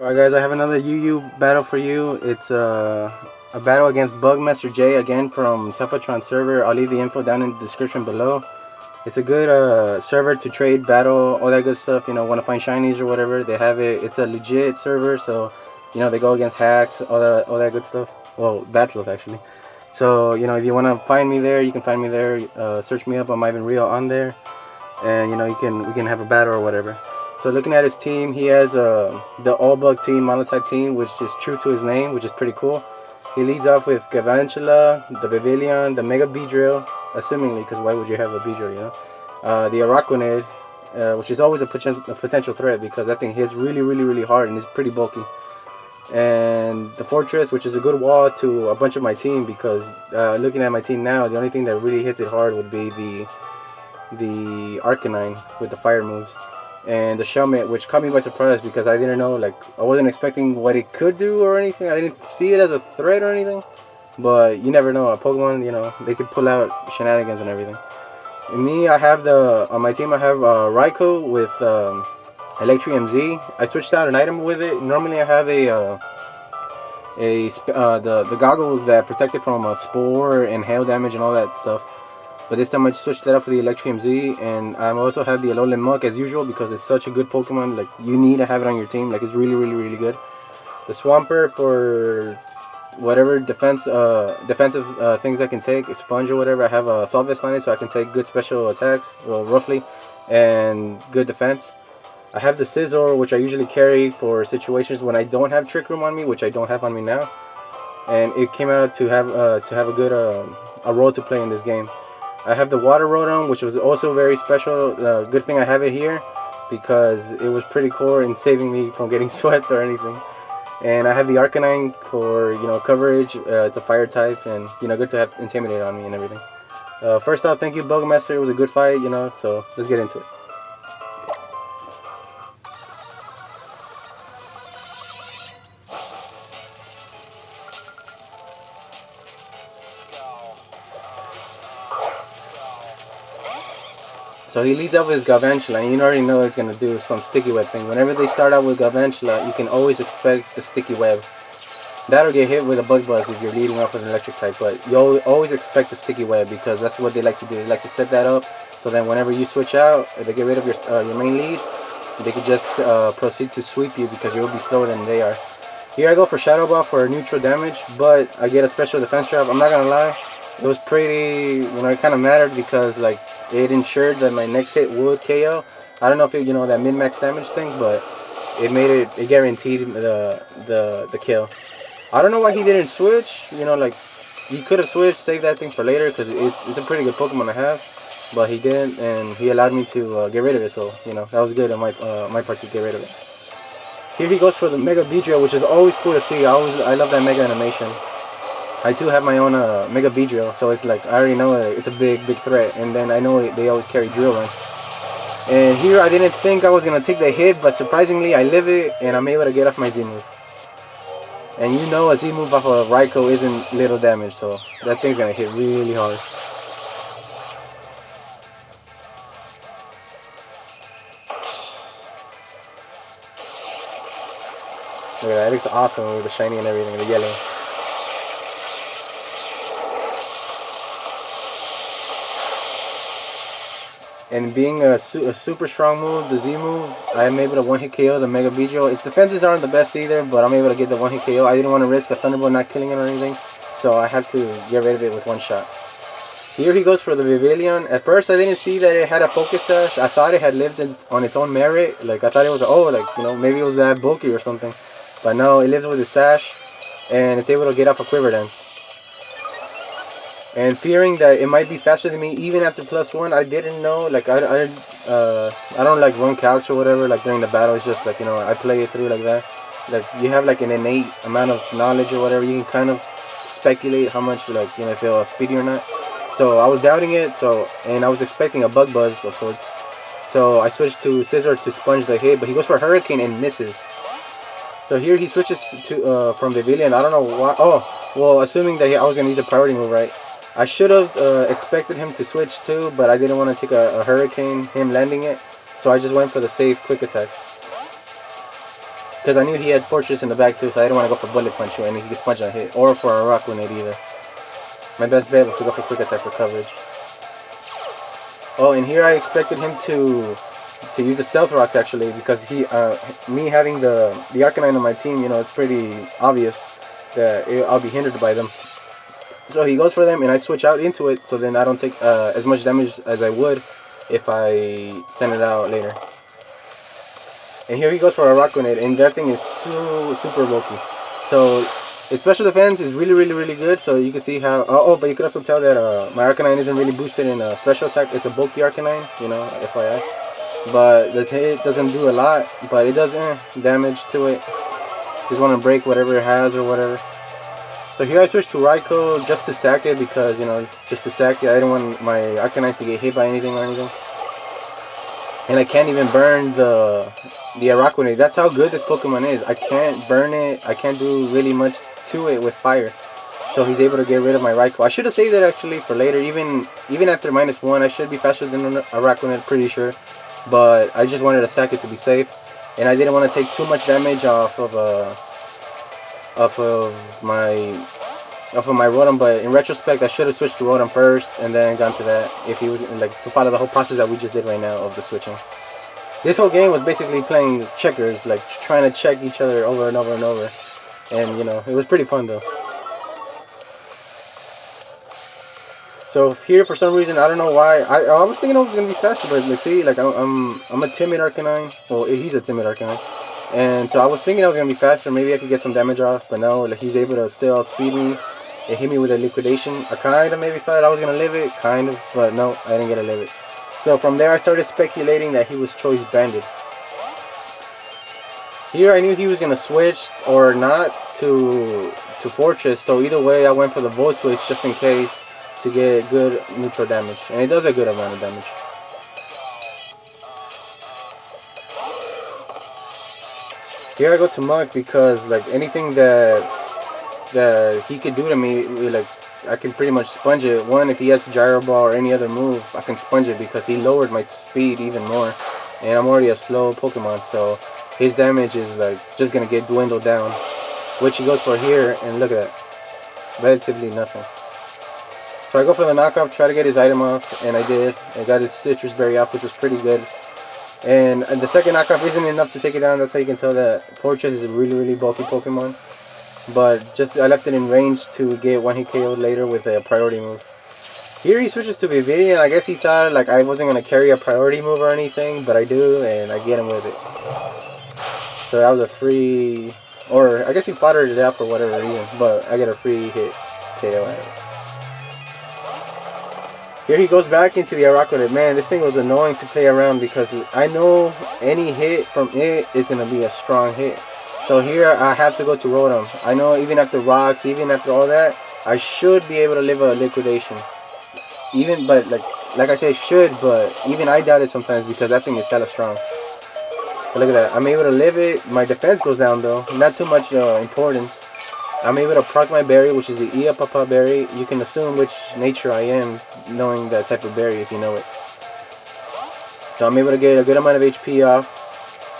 Alright guys, I have another UU battle for you. It's a battle against Bugmaster J, again from Tuffatron server. I'll leave the info down in the description below. It's a good server to trade, battle, all that good stuff. You know, want to find shinies or whatever, they have it. It's a legit server, so you know they go against hacks, all that good stuff. Well, bad stuff actually. So you know, if you want to find me there, you can find me there. Search me up on MyVinReal on there, and you know we can have a battle or whatever. So looking at his team, he has the all bug team, monotype team, which is true to his name, which is pretty cool. He leads off with Galvantula, the Vivillon, the Mega Beedrill, assumingly, because why would you have a Beedrill, you know? The Araquanid, which is always a potential threat because that thing hits really, really, really hard and it's pretty bulky. And the Fortress, which is a good wall to a bunch of my team because looking at my team now, the only thing that really hits it hard would be the Arcanine with the fire moves. And the Shelmet, which caught me by surprise because I didn't know, like, I wasn't expecting what it could do or anything. I didn't see it as a threat or anything. But you never know. A Pokemon, you know, they could pull out shenanigans and everything. And me, I have on my team, I have Raikou with Electrium Z. I switched out an item with it. Normally I have the goggles that protect it from spore and hail damage and all that stuff. But this time I switched that up for the Electrium Z, and I also have the Alolan Muck as usual because it's such a good Pokemon. Like, you need to have it on your team. Like, it's really, really, really good. The Swampert for whatever defensive things I can take, Sponge or whatever. I have a Assault Vest on it, so I can take good special attacks, well, roughly, and good defense. I have the Scizor, which I usually carry for situations when I don't have Trick Room on me, which I don't have on me now. And it came out to have a good a role to play in this game. I have the Water Rotom, which was also very special. Good thing I have it here because it was pretty cool in saving me from getting swept or anything. And I have the Arcanine for, you know, coverage. It's a fire type, and you know, good to have Intimidate on me and everything. First off, thank you, Bugmaster. It was a good fight, you know. So let's get into it. So he leads up with his Galvantula, and you already know it's going to do some sticky web thing. Whenever they start out with Galvantula, you can always expect the sticky web. That'll get hit with a Bug Buzz if you're leading off with an electric type, but you always expect the sticky web because that's what they like to do. They like to set that up so then whenever you switch out, they get rid of your main lead, they can just proceed to sweep you because you'll be slower than they are. Here I go for Shadow Ball for neutral damage, but I get a special defense trap. I'm not going to lie, it was pretty, you know, it kind of mattered because, like, it ensured that my next hit would KO. I don't know if it, you know, that min-max damage thing, but it guaranteed the kill. I don't know why he didn't switch. You know, like, he could have switched, saved that thing for later because it's a pretty good Pokemon to have. But he didn't, and he allowed me to get rid of it. So, you know, that was good on my part to get rid of it. Here he goes for the Mega Beedrill, which is always cool to see. I love that Mega animation. I too have my own Mega Beedrill, so it's like I already know it's a big threat. And then I know they always carry Drill Run. And here I didn't think I was gonna take the hit, but surprisingly I live it, and I'm able to get off my Z move. And you know a Z move off of Raikou isn't little damage, so that thing's gonna hit really hard. Look at that, it looks awesome with the shiny and everything, the yellow. And being a super strong move, the Z move, I am able to one-hit KO the Mega Beedrill. Its defenses aren't the best either, but I'm able to get the one-hit KO. I didn't want to risk a Thunderbolt not killing it or anything, so I have to get rid of it with one shot. Here he goes for the Vivillon. At first I didn't see that it had a Focus Sash. I thought it had lived on its own merit. Like, I thought it was, oh, like, you know, maybe it was that bulky or something. But no, it lives with its Sash, and it's able to get off a Quiver Dance. And fearing that it might be faster than me even after +1, I didn't know, like, I don't like run calcs or whatever, like during the battle. It's just like, you know, I play it through like that. Like, you have like an innate amount of knowledge or whatever, you can kind of speculate how much, like, you know, if it'll speedy or not. So I was doubting it, and I was expecting a Bug Buzz of sorts. So I switched to Scizor to sponge the hit, but he goes for Hurricane and misses. So here he switches to from Vivillon. I don't know why. Oh, well, assuming that I was gonna use a priority move, right? I should have expected him to switch too, but I didn't want to take a Hurricane, him landing it, so I just went for the safe quick attack. Because I knew he had Fortress in the back too, so I didn't want to go for Bullet Punch and he gets punched on hit, or for a Rock Grenade either. My best bet was to go for Quick Attack for coverage. Oh, and here I expected him to use the Stealth Rocks actually, because me having the Arcanine on my team, you know, it's pretty obvious that I'll be hindered by them. So he goes for them, and I switch out into it, so then I don't take as much damage as I would if I send it out later. And here he goes for a Rock Grenade, and that thing is super bulky. So its special defense is really good, so you can see how... Oh, but you can also tell that my Arcanine isn't really boosted in a special attack. It's a bulky Arcanine, you know, FYI. But the hit doesn't do a lot, but it does damage to it. Just want to break whatever it has or whatever. So here I switched to Raikou just to sack it, because, you know, just to sack it. I don't want my Arcanine to get hit by anything or anything. And I can't even burn the Rock Grenade. That's how good this Pokemon is. I can't burn it. I can't do really much to it with fire. So he's able to get rid of my Raikou. I should have saved it actually for later. Even after -1, I should be faster than a Rock Grenade, pretty sure. But I just wanted to sack it to be safe. And I didn't want to take too much damage off of my Rotom, but in retrospect I should have switched to Rotom first and then gone to that, if he was like to follow the whole process that we just did right now of the switching. This whole game was basically playing checkers, like trying to check each other over and over and over, and you know, it was pretty fun though. So here, for some reason, I don't know why, I was thinking I was gonna be faster, but like, see, like I'm a timid Arcanine. Well, he's a timid Arcanine. And so I was thinking I was going to be faster, maybe I could get some damage off, but no, like, he's able to still outspeed me. It hit me with a liquidation. I kind of maybe thought I was going to live it, kind of, but no, I didn't get to live it. So from there I started speculating that he was Choice Banded. Here I knew he was going to switch or not to Fortress, so either way I went for the Volt Switch just in case to get good neutral damage. And it does a good amount of damage. Here I go to Muk because like anything that he could do to me, like I can pretty much sponge it. One, if he has Gyro Ball or any other move, I can sponge it because he lowered my speed even more, and I'm already a slow Pokemon, so his damage is like just gonna get dwindled down. Which he goes for here, and look at that, relatively nothing. So I go for the knockoff, try to get his item off, and I did. I got his Citrus Berry off, which was pretty good. And the second knockoff isn't enough to take it down. That's how you can tell that Fortress is a really bulky Pokemon. But just I left it in range to get one hit KO'd later with a priority move. Here he switches to Viridian. I guess he thought like I wasn't going to carry a priority move or anything, but I do, and I get him with it. So that was a free, or I guess he foddered it out for whatever reason, but I get a free hit KO at it. Here he goes back into the Araquanid. Man, this thing was annoying to play around because I know any hit from it is going to be a strong hit. So here I have to go to Rotom. I know even after rocks, even after all that, I should be able to live a liquidation. Even, but like I said, should, but even I doubt it sometimes because that thing is hella strong. So look at that. I'm able to live it. My defense goes down though. Not too much importance. I'm able to proc my berry, which is the Ia Papa berry. You can assume which nature I am, knowing that type of berry if you know it. So I'm able to get a good amount of HP off.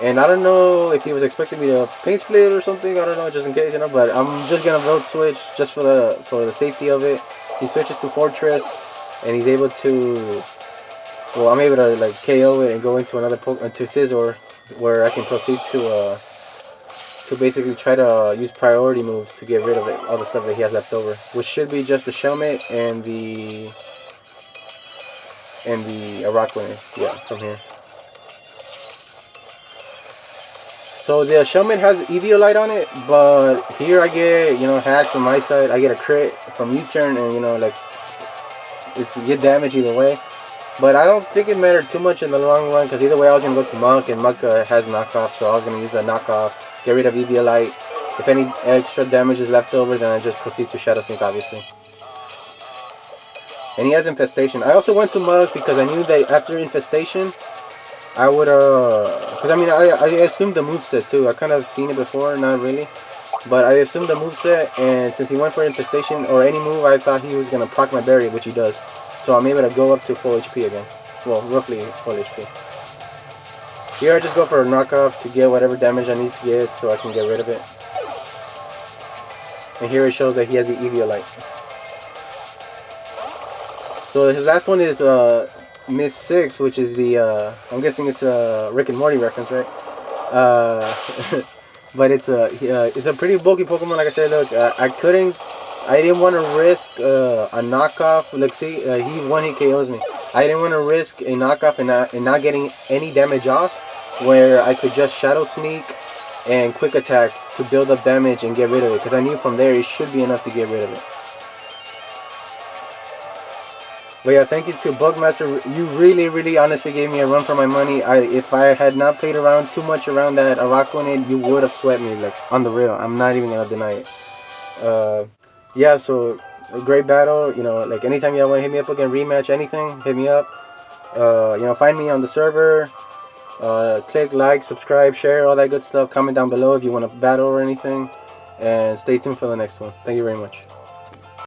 And I don't know if he was expecting me to paint split or something. I don't know, just in case, you know. But I'm just gonna Volt Switch just for the safety of it. He switches to Fortress, and he's able to. Well, I'm able to like KO it and go into another into Scizor, where I can proceed to basically try to use priority moves to get rid of it, all the stuff that he has left over, which should be just the Shelmet and the Araquanid, yeah, from here. So the Shelmet has Eviolite on it, but here I get, you know, hacks from my side. I get a crit from U-turn, and you know, like it's get damage either way. But I don't think it mattered too much in the long run because either way I was gonna go to Muk, and Muk has knockoff, so I was gonna use the knockoff. Get rid of Eviolite. If any extra damage is left over, then I just proceed to Shadow Sneak, obviously. And he has Infestation. I also went to Muk because I knew that after Infestation, I would, because I mean, I assumed the moveset too. I kind of seen it before, not really. But I assumed the moveset, and since he went for Infestation or any move, I thought he was going to proc my berry, which he does. So I'm able to go up to full HP again. Well, roughly full HP. Here I just go for a knockoff to get whatever damage I need to get so I can get rid of it. And here it shows that he has the Eviolite. So his last one is Miss 6, which is the, I'm guessing it's a Rick and Morty reference, right? But it's a pretty bulky Pokemon. Like I said, look, I didn't want to risk a knockoff. Look, see, he one-hit KOs me. I didn't want to risk a knockoff and not getting any damage off, where I could just Shadow Sneak and Quick Attack to build up damage and get rid of it, because I knew from there it should be enough to get rid of it. But yeah, thank you to Bugmaster. You really honestly gave me a run for my money. If I had not played around too much around that Araquanid, you would have swept me, like, on the real. I'm not even gonna deny it. Yeah, so a great battle. You know, like, anytime y'all want to hit me up again, rematch, anything, hit me up. You know, find me on the server. Click like, subscribe, share, all that good stuff. Comment down below if you want to battle or anything. And stay tuned for the next one. Thank you very much.